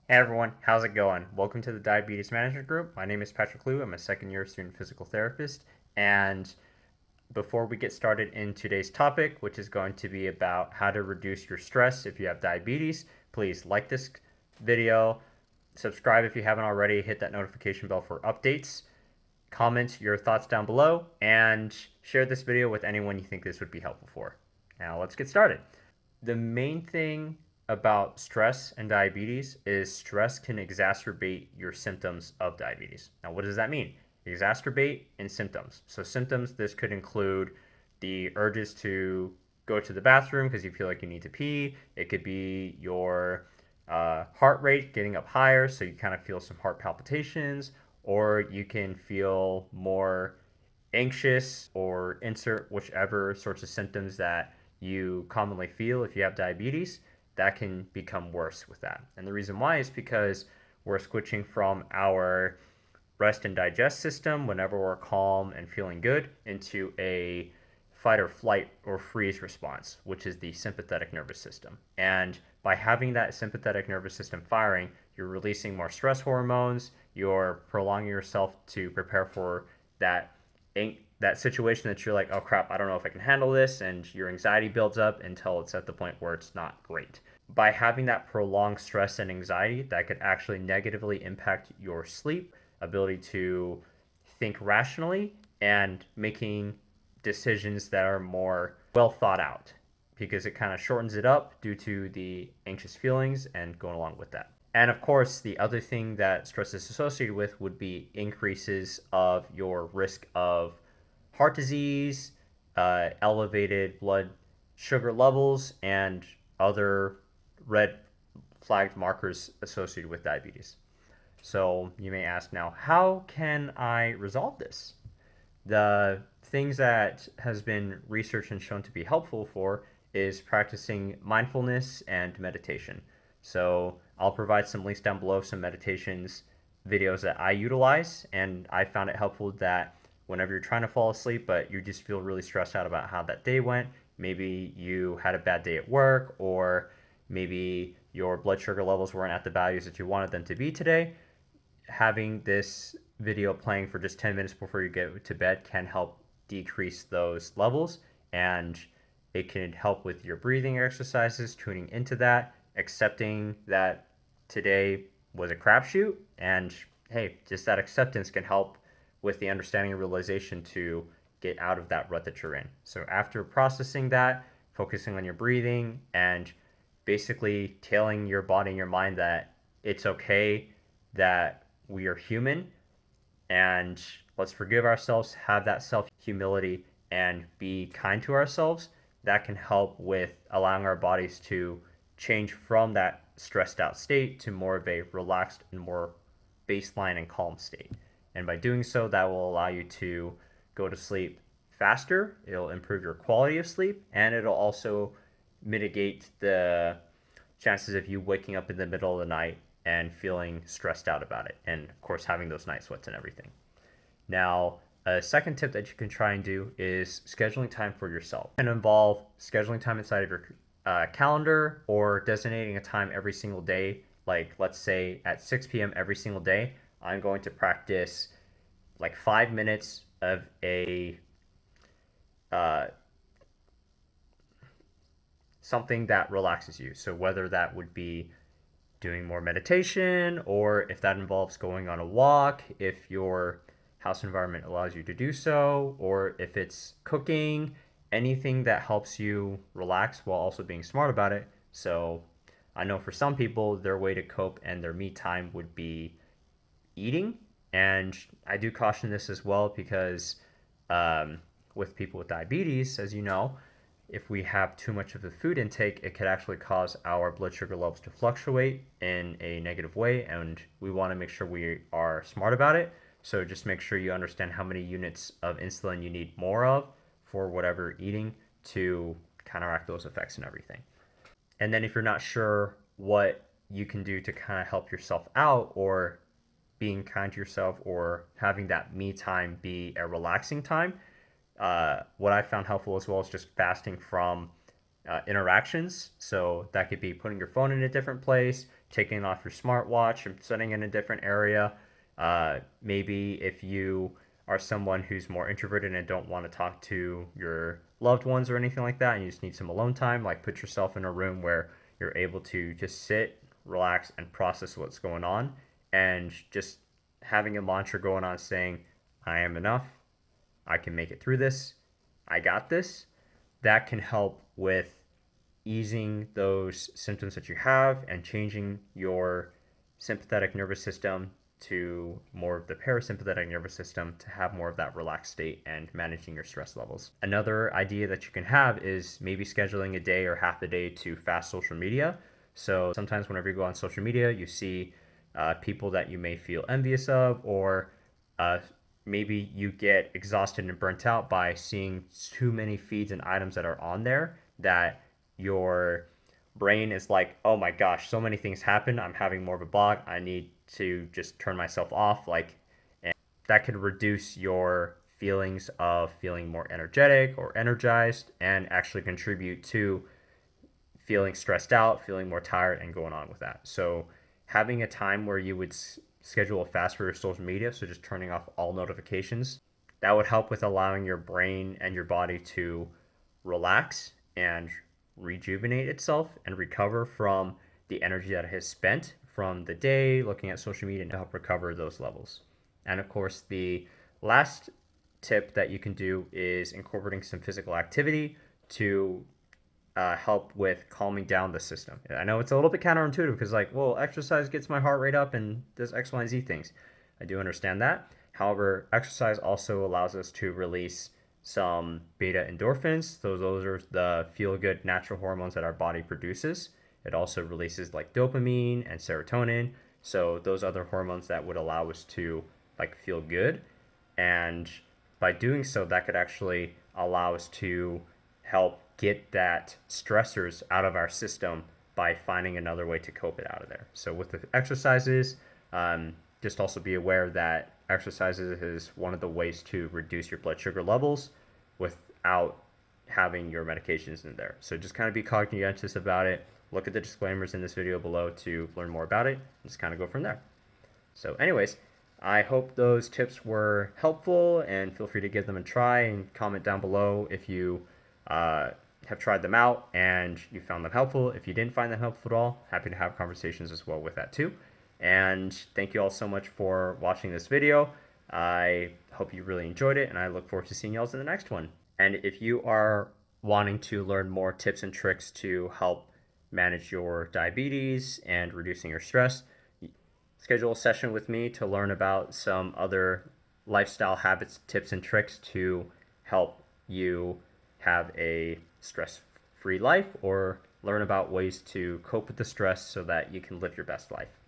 Hey everyone, how's it going? Welcome to the Diabetes Management Group. My name is Patrick Liu. I'm a second year student physical therapist. And before we get started in today's topic, which is going to be about how to reduce your stress if you have diabetes, please like this video, subscribe if you haven't already, hit that notification bell for updates, comment your thoughts down below, and share this video with anyone you think this would be helpful for. Now let's get started. The main thing about stress and diabetes is stress can exacerbate your symptoms of diabetes. Now, what does that mean? Exacerbate and symptoms. So, symptoms, this could include the urges to go to the bathroom because you feel like you need to pee. It could be your heart rate getting up higher, so you kind of feel some heart palpitations, or you can feel more anxious, or insert whichever sorts of symptoms that you commonly feel if you have diabetes. That can become worse with that. And the reason why is because we're switching from our rest and digest system whenever we're calm and feeling good into a fight or flight or freeze response, which is the sympathetic nervous system. And by having that sympathetic nervous system firing, you're releasing more stress hormones, you're prolonging yourself to prepare for that that situation that you're like, oh crap, I don't know if I can handle this, and your anxiety builds up until it's at the point where it's not great. By having that prolonged stress and anxiety, that could actually negatively impact your sleep, ability to think rationally, and making decisions that are more well thought out, because it kind of shortens it up due to the anxious feelings and going along with that. And of course, the other thing that stress is associated with would be increases of your risk of heart disease, elevated blood sugar levels, and other red flagged markers associated with diabetes. So you may ask now, how can I resolve this? The things that has been researched and shown to be helpful for is practicing mindfulness and meditation. So I'll provide some links down below, some meditations videos that I utilize, and I found it helpful that whenever you're trying to fall asleep but you just feel really stressed out about how that day went, maybe you had a bad day at work, or maybe your blood sugar levels weren't at the values that you wanted them to be today, having this video playing for just 10 minutes before you go to bed can help decrease those levels, and it can help with your breathing exercises, tuning into that, accepting that today was a crapshoot, and hey, just that acceptance can help with the understanding and realization to get out of that rut that you're in. So after processing that, focusing on your breathing and basically telling your body and your mind that it's okay, that we are human, and let's forgive ourselves, have that self humility, and be kind to ourselves. That can help with allowing our bodies to change from that stressed out state to more of a relaxed and more baseline and calm state. And by doing so, that will allow you to go to sleep faster. It'll improve your quality of sleep, and it'll also mitigate the chances of you waking up in the middle of the night and feeling stressed out about it, and of course having those night sweats and everything. Now, a second tip that you can try and do is scheduling time for yourself. It can involve scheduling time inside of your calendar, or designating a time every single day. Like, let's say at 6 p.m. every single day, I'm going to practice like 5 minutes of a uh, something that relaxes you. So whether that would be doing more meditation, or if that involves going on a walk, if your house environment allows you to do so, or if it's cooking, anything that helps you relax while also being smart about it. So I know for some people, their way to cope and their me time would be eating. And I do caution this as well because with people with diabetes, as you know, if we have too much of the food intake, it could actually cause our blood sugar levels to fluctuate in a negative way, and we want to make sure we are smart about it. So just make sure you understand how many units of insulin you need more of for whatever eating to counteract those effects and everything. And then if you're not sure what you can do to kind of help yourself out, or being kind to yourself, or having that me time be a relaxing time, what I found helpful as well is just fasting from interactions. So that could be putting your phone in a different place, taking off your smartwatch and setting it in a different area. Maybe if you are someone who's more introverted and don't want to talk to your loved ones or anything like that, and you just need some alone time, like put yourself in a room where you're able to just sit, relax, and process what's going on, and just having a mantra going on saying, I am enough, I can make it through this, I got this. That can help with easing those symptoms that you have and changing your sympathetic nervous system to more of the parasympathetic nervous system to have more of that relaxed state and managing your stress levels. Another idea that you can have is maybe scheduling a day or half a day to fast social media. So sometimes whenever you go on social media, you see people that you may feel envious of, or uh, maybe you get exhausted and burnt out by seeing too many feeds and items that are on there that your brain is like, oh my gosh, so many things happen. I'm having more of a block. I need to just turn myself off. And that could reduce your feelings of feeling more energetic or energized and actually contribute to feeling stressed out, feeling more tired, and going on with that. So having a time where you would schedule a fast for your social media, so just turning off all notifications, that would help with allowing your brain and your body to relax and rejuvenate itself and recover from the energy that it has spent from the day looking at social media and help recover those levels. And of course, the last tip that you can do is incorporating some physical activity to help with calming down the system. I know it's a little bit counterintuitive because, like, well, exercise gets my heart rate up and does X, Y, and Z things. I do understand that. However, exercise also allows us to release some beta endorphins. So those are the feel-good natural hormones that our body produces. It also releases like dopamine and serotonin. So those other hormones that would allow us to like feel good. And by doing so, that could actually allow us to help get that stressors out of our system by finding another way to cope it out of there. So with the exercises, just also be aware that exercises is one of the ways to reduce your blood sugar levels without having your medications in there. So just kind of be conscientious about it. Look at the disclaimers in this video below to learn more about it and just kind of go from there. So anyways, I hope those tips were helpful, and feel free to give them a try and comment down below if you have tried them out and you found them helpful. If you didn't find them helpful at all, happy to have conversations as well with that too. And thank you all so much for watching this video. I hope you really enjoyed it, and I look forward to seeing you all in the next one. And if you are wanting to learn more tips and tricks to help manage your diabetes and reducing your stress, schedule a session with me to learn about some other lifestyle habits, tips, and tricks to help you have a stress-free life, or learn about ways to cope with the stress so that you can live your best life.